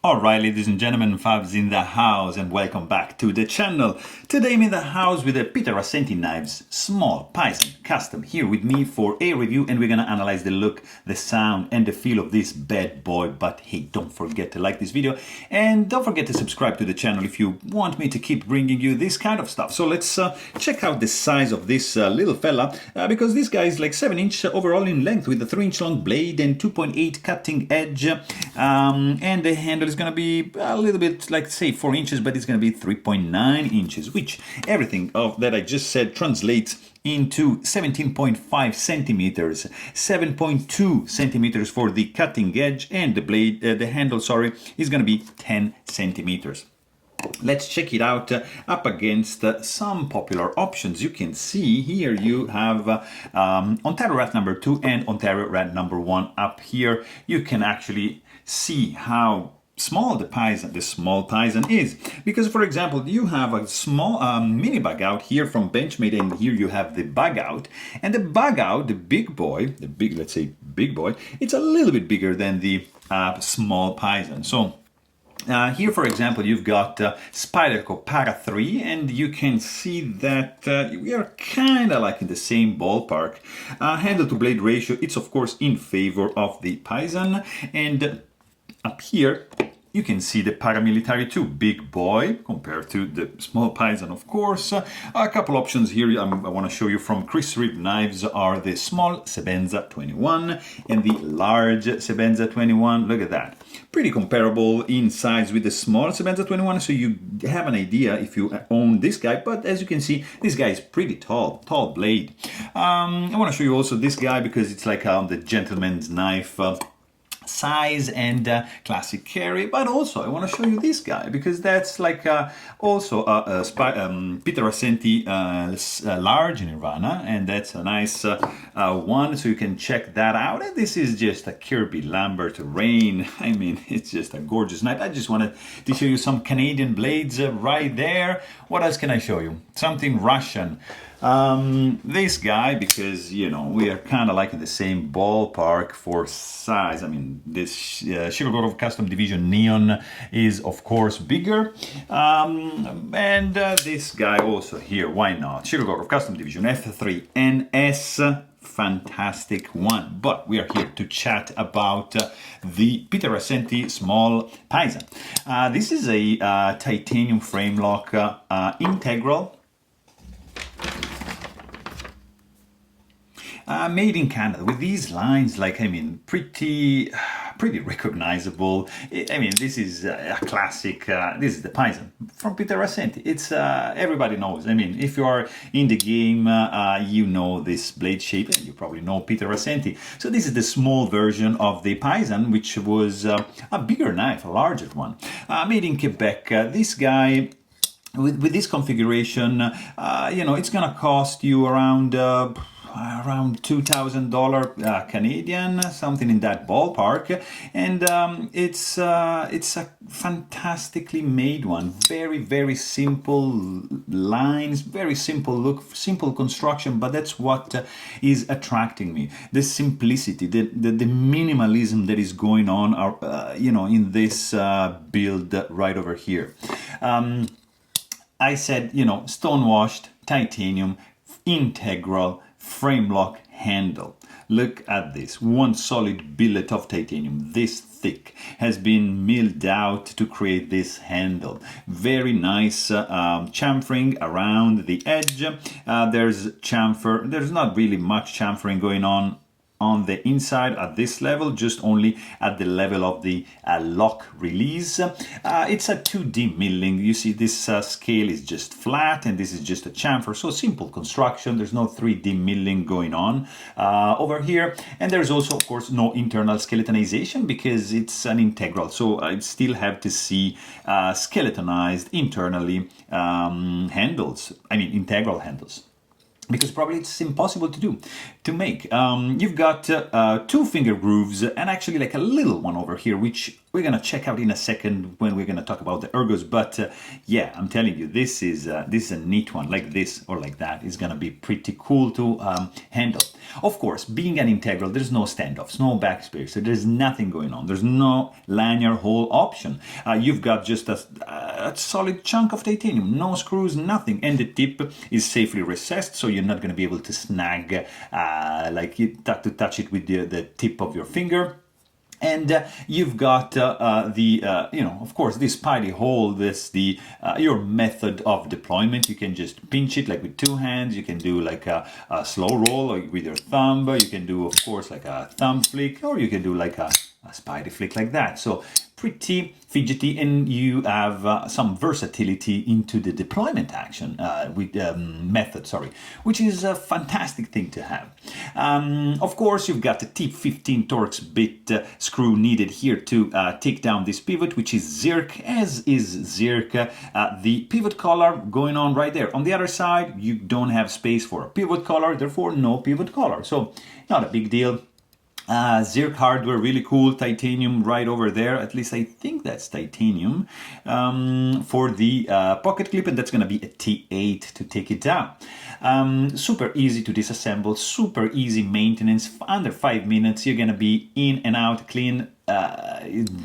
Alright, ladies and gentlemen, Fabs in the house, and welcome back to the channel. Today I'm in the house with the Peter Rassenti knives, small Paysan custom, here with me for a review, and we're gonna analyze the look, the sound, and the feel of this bad boy. But hey, don't forget to like this video, and don't forget to subscribe to the channel if you want me to keep bringing you this kind of stuff. So let's check out the size of this little fella, because this guy is like 7-inch overall in length with a 3-inch long blade and 2.8 cutting edge, and the handle is going to be a little bit like, say, 4 inches, but it's going to be 3.9 inches, which everything of that I just said translates into 17.5 centimeters, 7.2 centimeters for the cutting edge, and the blade, the handle, sorry, is going to be 10 centimeters. Let's check it out up against some popular options. You can see here you have Ontario Rat number 2 and Ontario Rat number 1 up here. You can actually see how small the small Paysan is, because for example you have a small mini bug out here from Benchmade, and here you have the bug out, and the bug out, the big boy, let's say big boy, it's a little bit bigger than the small Paysan. So here, for example, you've got Spyderco Para 3, and you can see that we are kind of like in the same ballpark. Handle to blade ratio, it's of course in favor of the Paysan, and up here you can see the Paramilitary 2, big boy compared to the small Paysan, of course. A couple options here I want to show you from Chris Reeve Knives are the small Sebenza 21 and the large Sebenza 21. Look at that. Pretty comparable in size with the small Sebenza 21, so you have an idea if you own this guy. But as you can see, this guy is pretty tall blade. I want to show you also this guy because it's like the gentleman's knife size and classic carry, but also I want to show you this guy because that's like also a Peter Rassenti large Nirvana, and that's a nice one, so you can check that out. And this is just a Kirby Lambert Rain. I mean, it's just a gorgeous knife. I just wanted to show you some Canadian blades right there. What else can I show you? Something Russian. This guy, because you know we are kind of like in the same ballpark for size. I mean, this Shirogorov Custom Division Neon is of course bigger, and this guy also here, why not? Shirogorov Custom Division F3 NS, fantastic one. But we are here to chat about the Peter Rassenti small Paysan. This is a titanium frame lock integral. Made in Canada with these lines, like, I mean, pretty recognizable. I mean, this is a classic. This is the Paysan from Peter Rassenti. It's everybody knows. I mean, if you are in the game, you know this blade shape, and you probably know Peter Rassenti. So this is the small version of the Paysan, which was a bigger knife, a larger one, made in Quebec. This guy, with this configuration, you know, it's gonna cost you around $2,000 Canadian, something in that ballpark, and it's a fantastically made one. Very simple lines, very simple look, simple construction, but that's what is attracting me. The simplicity, the minimalism that is going on, you know, in this build right over here. I said, you know, stone-washed, titanium, integral, frame lock handle. Look at this, one solid billet of titanium this thick has been milled out to create this handle. Very nice chamfering around the edge. There's chamfer, there's not really much chamfering going on the inside at this level, just only at the level of the lock release. It's a 2D milling. You see this scale is just flat, and this is just a chamfer, so simple construction. There's no 3D milling going on over here, and there's also of course no internal skeletonization because it's an integral, so I still have to see skeletonized internally handles, I mean integral handles. because probably it's impossible to make. You've got two finger grooves and actually like a little one over here, which we're gonna check out in a second when we're gonna talk about the ergos. But yeah, I'm telling you, this is a neat one. Like this or like that is gonna be pretty cool to handle. Of course, being an integral, there's no standoffs, no backspace, so there's nothing going on. There's no lanyard hole option. You've got just a solid chunk of titanium, no screws, nothing, and the tip is safely recessed, so you're not going to be able to snag to touch it with the tip of your finger. And you've got of course, this spidey hole. This your method of deployment. You can just pinch it like with two hands. You can do like a slow roll or with your thumb. You can do, of course, like a thumb flick, or you can do like a spidey flick like that. So pretty fidgety, and you have some versatility into the deployment action method, which is a fantastic thing to have. Of course, you've got the T15 Torx bit screw needed here to take down this pivot, which is Zirk, as is Zirk. The pivot collar going on right there. On the other side, you don't have space for a pivot collar, therefore no pivot collar. So not a big deal. Zirk hardware, really cool. Titanium right over there. At least I think that's titanium for the pocket clip, and that's going to be a T8 to take it down. Super easy to disassemble, super easy maintenance. Under 5 minutes, you're going to be in and out, clean,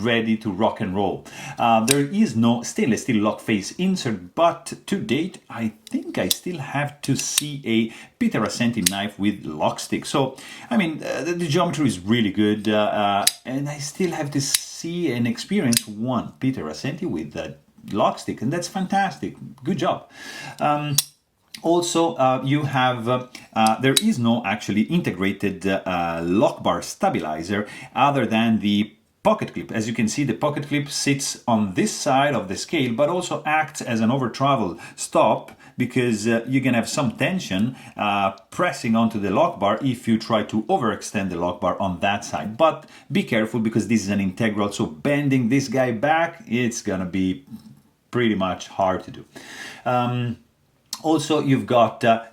ready to rock and roll. There is no stainless steel lock face insert, but to date, I think I still have to see a Peter Rassenti knife with lock stick. So, I mean, the geometry is really good, and I still have to see and experience one Peter Rassenti with a lock stick, and that's fantastic. Good job. Also, you have, there is no actually integrated lock bar stabilizer other than the pocket clip. As you can see, the pocket clip sits on this side of the scale, but also acts as an over travel stop, because you're going to have some tension pressing onto the lock bar if you try to overextend the lock bar on that side. But be careful, because this is an integral, so bending this guy back, it's going to be pretty much hard to do. Also, you've got a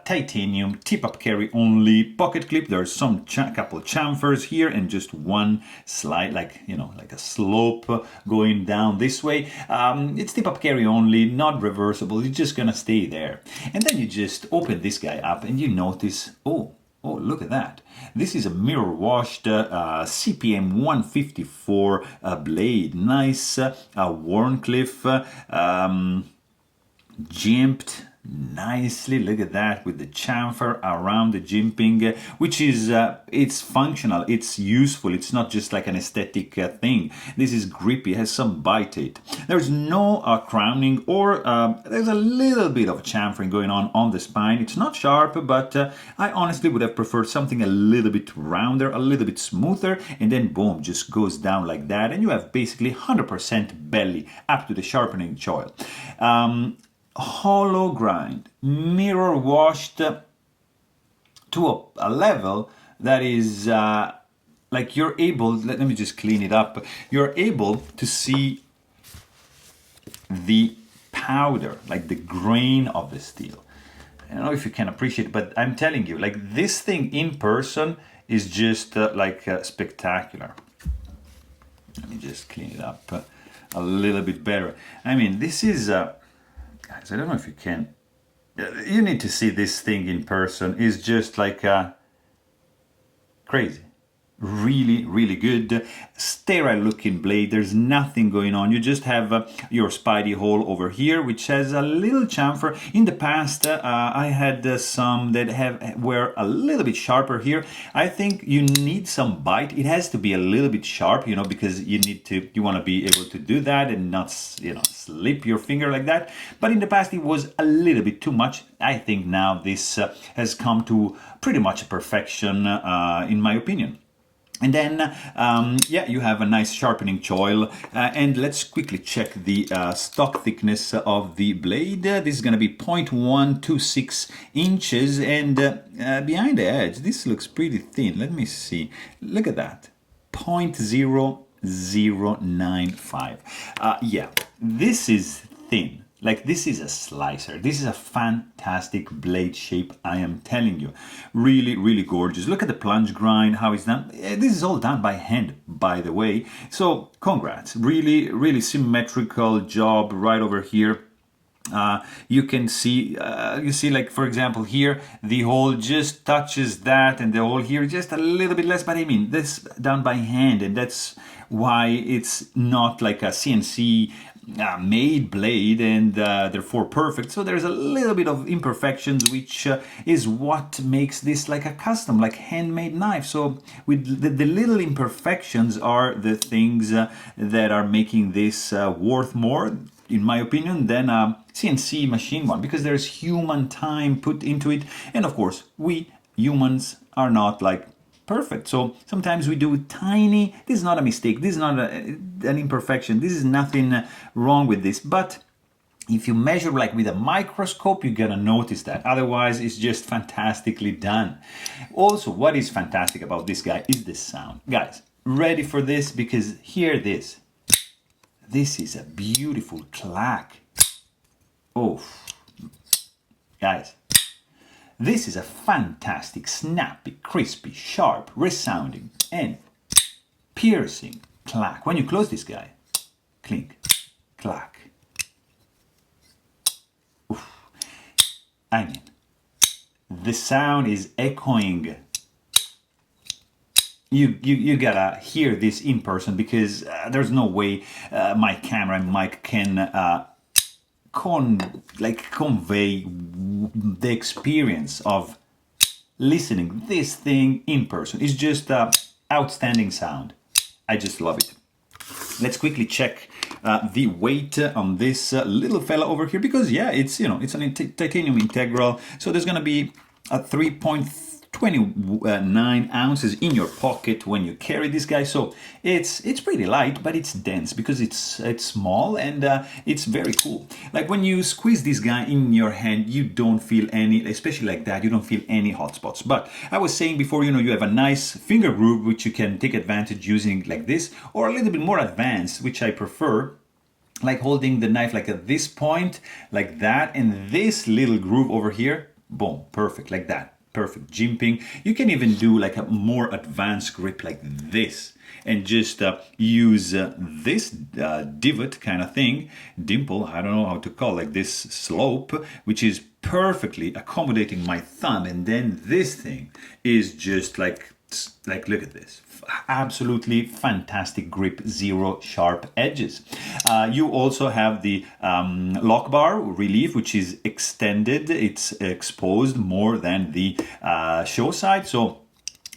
titanium tip-up carry only pocket clip. There's some couple chamfers here and just one slide, like a slope going down this way. It's tip-up carry only, not reversible. It's just gonna stay there. And then you just open this guy up and you notice, oh, look at that. This is a mirror-washed CPM 154 blade. Nice Warncliffe. Jimped nicely. Look at that, with the chamfer around the jimping, which is it's functional, it's useful, it's not just like an aesthetic thing. This is grippy, has some bite to it. There's no crowning, or there's a little bit of chamfering going on the spine. It's not sharp, but I honestly would have preferred something a little bit rounder, a little bit smoother, and then boom, just goes down like that, and you have basically 100% belly up to the sharpening choil. Hollow grind, mirror washed to a level that is like you're able, let me just clean it up, you're able to see the powder, like the grain of the steel. I don't know if you can appreciate it, but I'm telling you, like, this thing in person is just spectacular. Let me just clean it up a little bit better. I mean, this is guys, I don't know if you can. You need to see this thing in person. It's just like crazy. Really, really good. Sterile looking blade. There's nothing going on. You just have your spidey hole over here, which has a little chamfer. In the past, I had some that were a little bit sharper here. I think you need some bite. It has to be a little bit sharp, because you want to be able to do that and not, slip your finger like that. But in the past, it was a little bit too much. I think now this has come to pretty much perfection, in my opinion. And then, you have a nice sharpening choil. And let's quickly check the stock thickness of the blade. This is going to be 0.126 inches. And behind the edge, this looks pretty thin. Let me see. Look at that. 0.0095. Yeah, this is thin. Like, this is a slicer. This is a fantastic blade shape, I am telling you. Really, really gorgeous. Look at the plunge grind, how it's done. This is all done by hand, by the way. So, congrats. Really, really symmetrical job right over here. You can see, you see, like, for example, here, the hole just touches that, and the hole here just a little bit less, but I mean, this done by hand, and that's why it's not like a CNC made blade, and therefore perfect. So there's a little bit of imperfections, which is what makes this like a custom, like handmade knife. So with the little imperfections are the things that are making this worth more, in my opinion, than a CNC machine one, because there's human time put into it, and of course we humans are not like perfect. So sometimes we do tiny, this is not a mistake, this is not an imperfection, this is nothing wrong with this, but if you measure like with a microscope, you're gonna notice that. Otherwise, it's just fantastically done. Also, what is fantastic about this guy is the sound. Guys, ready for this? Because hear this. This is a beautiful clack. Oh, guys. This is a fantastic, snappy, crispy, sharp, resounding, and piercing clack. When you close this guy, clink, clack. Oof. I mean, the sound is echoing. You gotta hear this in person, because there's no way my camera and mic can convey the experience of listening this thing in person. It's just outstanding sound. I just love it. Let's quickly check the weight on this little fella over here, because yeah, it's, you know, it's an titanium integral, so there's gonna be a 3.29 ounces in your pocket when you carry this guy. So it's pretty light, but it's dense because it's small, and it's very cool. Like when you squeeze this guy in your hand, you don't feel any, especially like that, you don't feel any hot spots. But I was saying before, you know, you have a nice finger groove which you can take advantage using like this, or a little bit more advanced, which I prefer, like holding the knife like at this point, like that, and this little groove over here, boom, perfect, like that. Perfect jimping. You can even do like a more advanced grip like this, and just use this divot kind of thing, dimple, I don't know how to call, like this slope, which is perfectly accommodating my thumb. And then this thing is just like look at this, absolutely fantastic grip, zero sharp edges. You also have the lock bar relief, which is extended, it's exposed more than the show side, so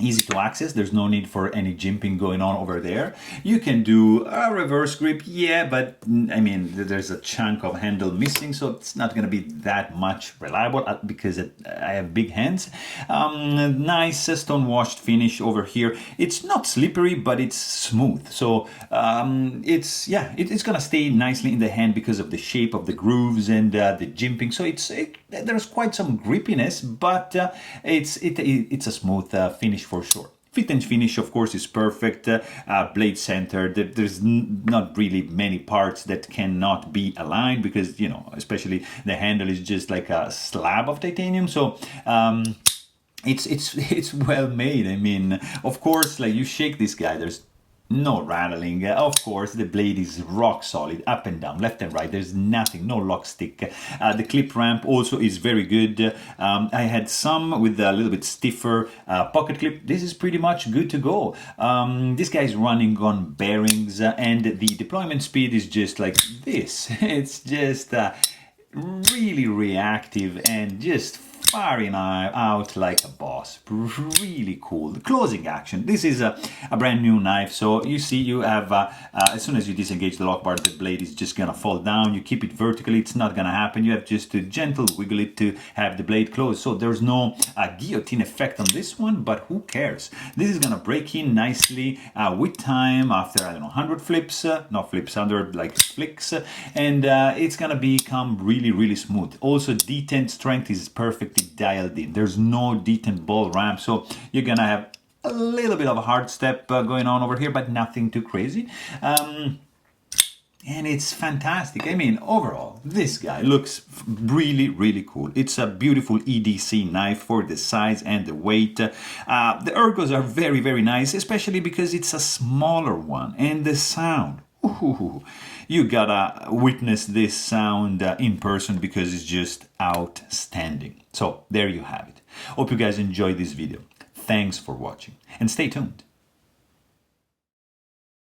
easy to access. There's no need for any jimping going on over there. You can do a reverse grip, yeah, but I mean, there's a chunk of handle missing, so it's not going to be that much reliable because I have big hands. Nice stone washed finish over here. It's not slippery, but it's smooth. So it's going to stay nicely in the hand because of the shape of the grooves and the jimping. So there's quite some grippiness, but it's a smooth finish for sure. Fit and finish, of course, is perfect. Blade center, there's not really many parts that cannot be aligned, because, you know, especially the handle is just like a slab of titanium. So it's well made. I mean, of course, like you shake this guy, there's no rattling. Of course, the blade is rock solid, up and down, left and right. There's nothing, no lock stick. The clip ramp also is very good. I had some with a little bit stiffer pocket clip. This is pretty much good to go. This guy is running on bearings, and the deployment speed is just like this. It's just really reactive and just firing out like a boss. Really cool. The closing action. This is a brand new knife, so you see you have as soon as you disengage the lock bar, the blade is just gonna fall down. You keep it vertically, it's not gonna happen. You have just to gentle wiggle it to have the blade close. So there's no guillotine effect on this one, but who cares? This is gonna break in nicely with time after, I don't know, 100 flips, not flips, 100 like flicks, and it's gonna become really, really smooth. Also, detent strength is perfect dialed in. There's no detent ball ramp, so you're gonna have a little bit of a hard step going on over here, but nothing too crazy. and it's fantastic. I mean, overall, this guy looks really, really cool. It's a beautiful EDC knife for the size and the weight. The ergos are very, very nice, especially because it's a smaller one. And the sound, ooh, you gotta witness this sound in person because it's just outstanding. So there you have it. Hope you guys enjoyed this video. Thanks for watching and stay tuned.